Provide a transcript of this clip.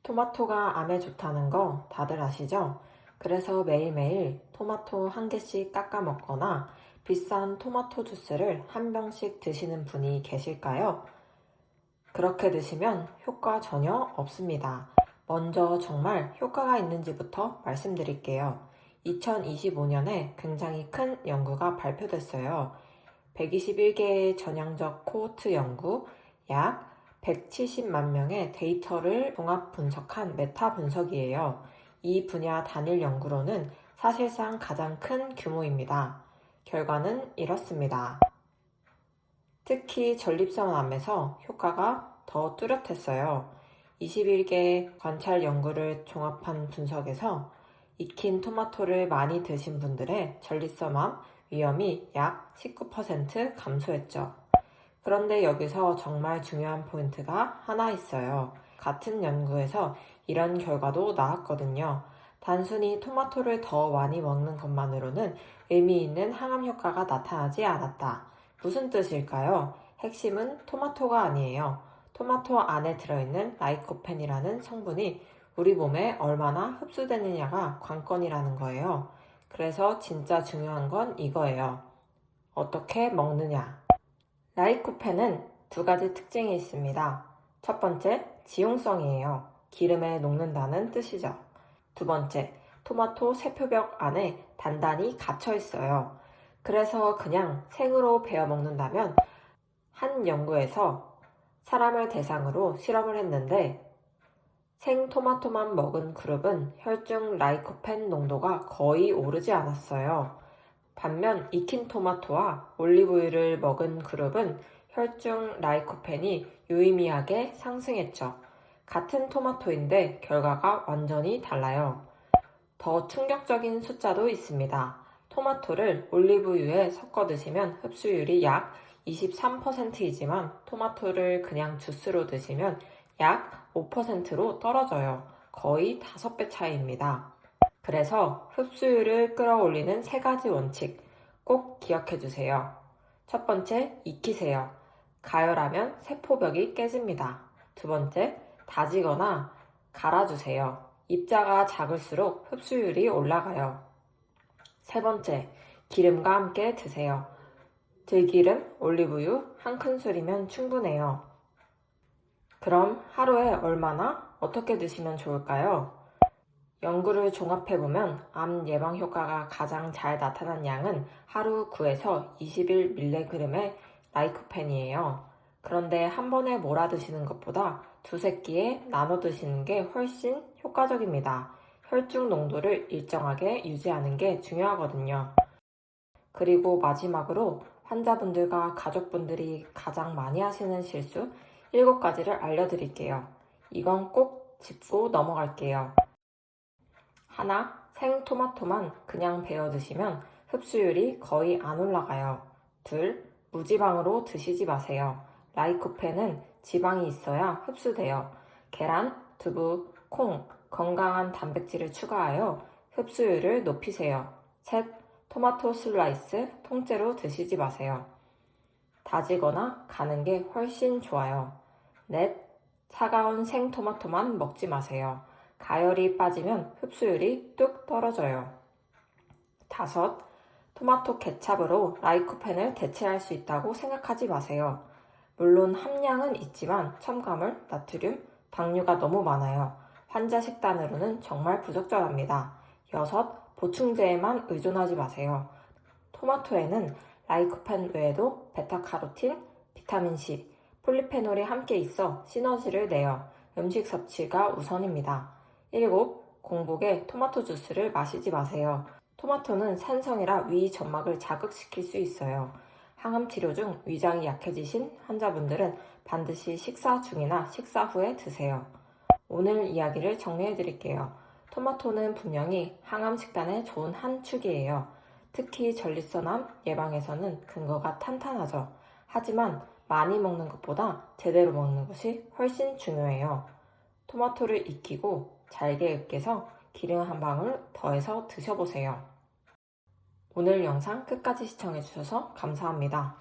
토마토가 암에 좋다는 거 다들 아시죠? 그래서 매일매일 토마토 한 개씩 깎아 먹거나 비싼 토마토 주스를 한 병씩 드시는 분이 계실까요? 그렇게 드시면 효과 전혀 없습니다. 먼저 정말 효과가 있는지부터 말씀드릴게요. 2025년에 굉장히 큰 연구가 발표됐어요. 121개의 전향적 코호트 연구, 약 170만 명의 데이터를 종합 분석한 메타 분석이에요. 이 분야 단일 연구로는 사실상 가장 큰 규모입니다. 결과는 이렇습니다. 특히 전립선 암에서 효과가 더 뚜렷했어요. 21개 관찰 연구를 종합한 분석에서 익힌 토마토를 많이 드신 분들의 전립선암 위험이 약 19% 감소했죠. 그런데 여기서 정말 중요한 포인트가 하나 있어요. 같은 연구에서 이런 결과도 나왔거든요. 단순히 토마토를 더 많이 먹는 것만으로는 의미 있는 항암 효과가 나타나지 않았다. 무슨 뜻일까요? 핵심은 토마토가 아니에요. 토마토 안에 들어있는 라이코펜이라는 성분이 우리 몸에 얼마나 흡수되느냐가 관건이라는 거예요. 그래서 진짜 중요한 건 이거예요. 어떻게 먹느냐. 라이코펜은 두 가지 특징이 있습니다. 첫 번째, 지용성이에요. 기름에 녹는다는 뜻이죠. 두 번째, 토마토 세포벽 안에 단단히 갇혀 있어요. 그래서 그냥 생으로 베어 먹는다면 한 연구에서 사람을 대상으로 실험을 했는데 생토마토만 먹은 그룹은 혈중 라이코펜 농도가 거의 오르지 않았어요. 반면 익힌 토마토와 올리브유를 먹은 그룹은 혈중 라이코펜이 유의미하게 상승했죠. 같은 토마토인데 결과가 완전히 달라요. 더 충격적인 숫자도 있습니다. 토마토를 올리브유에 섞어 드시면 흡수율이 약 23%이지만 토마토를 그냥 주스로 드시면 약 5%로 떨어져요. 거의 5배 차이입니다. 그래서 흡수율을 끌어올리는 세 가지 원칙 꼭 기억해 주세요. 첫 번째, 익히세요. 가열하면 세포벽이 깨집니다. 두 번째, 다지거나 갈아주세요. 입자가 작을수록 흡수율이 올라가요. 세 번째, 기름과 함께 드세요. 들기름, 올리브유 한 큰술이면 충분해요. 그럼 하루에 얼마나 어떻게 드시면 좋을까요? 연구를 종합해보면 암 예방 효과가 가장 잘 나타난 양은 하루 9에서 21mg의 라이코펜이에요. 그런데 한 번에 몰아 드시는 것보다 두세 끼에 나눠 드시는 게 훨씬 효과적입니다. 혈중 농도를 일정하게 유지하는 게 중요하거든요. 그리고 마지막으로 환자분들과 가족분들이 가장 많이 하시는 실수 7가지를 알려드릴게요. 이건 꼭 짚고 넘어갈게요. 하나, 생토마토만 그냥 베어 드시면 흡수율이 거의 안 올라가요. 둘, 무지방으로 드시지 마세요. 라이코펜은 지방이 있어야 흡수돼요. 계란, 두부, 콩, 건강한 단백질을 추가하여 흡수율을 높이세요. 셋, 토마토 슬라이스 통째로 드시지 마세요. 다지거나 가는 게 훨씬 좋아요. 넷, 차가운 생토마토만 먹지 마세요. 가열이 빠지면 흡수율이 뚝 떨어져요. 다섯, 토마토 케찹으로 라이코펜을 대체할 수 있다고 생각하지 마세요. 물론 함량은 있지만 첨가물, 나트륨, 당류가 너무 많아요. 환자 식단으로는 정말 부적절합니다. 여섯, 보충제에만 의존하지 마세요. 토마토에는 라이코펜 외에도 베타카로틴, 비타민C, 폴리페놀이 함께 있어 시너지를 내요. 음식 섭취가 우선입니다. 7. 공복에 토마토 주스를 마시지 마세요. 토마토는 산성이라 위 점막을 자극시킬 수 있어요. 항암 치료 중 위장이 약해지신 환자분들은 반드시 식사 중이나 식사 후에 드세요. 오늘 이야기를 정리해 드릴게요. 토마토는 분명히 항암 식단의 좋은 한 축이에요. 특히 전립선암 예방에서는 근거가 탄탄하죠. 하지만 많이 먹는 것보다 제대로 먹는 것이 훨씬 중요해요. 토마토를 익히고 잘게 으깨서 기름 한 방울 더해서 드셔보세요. 오늘 영상 끝까지 시청해주셔서 감사합니다.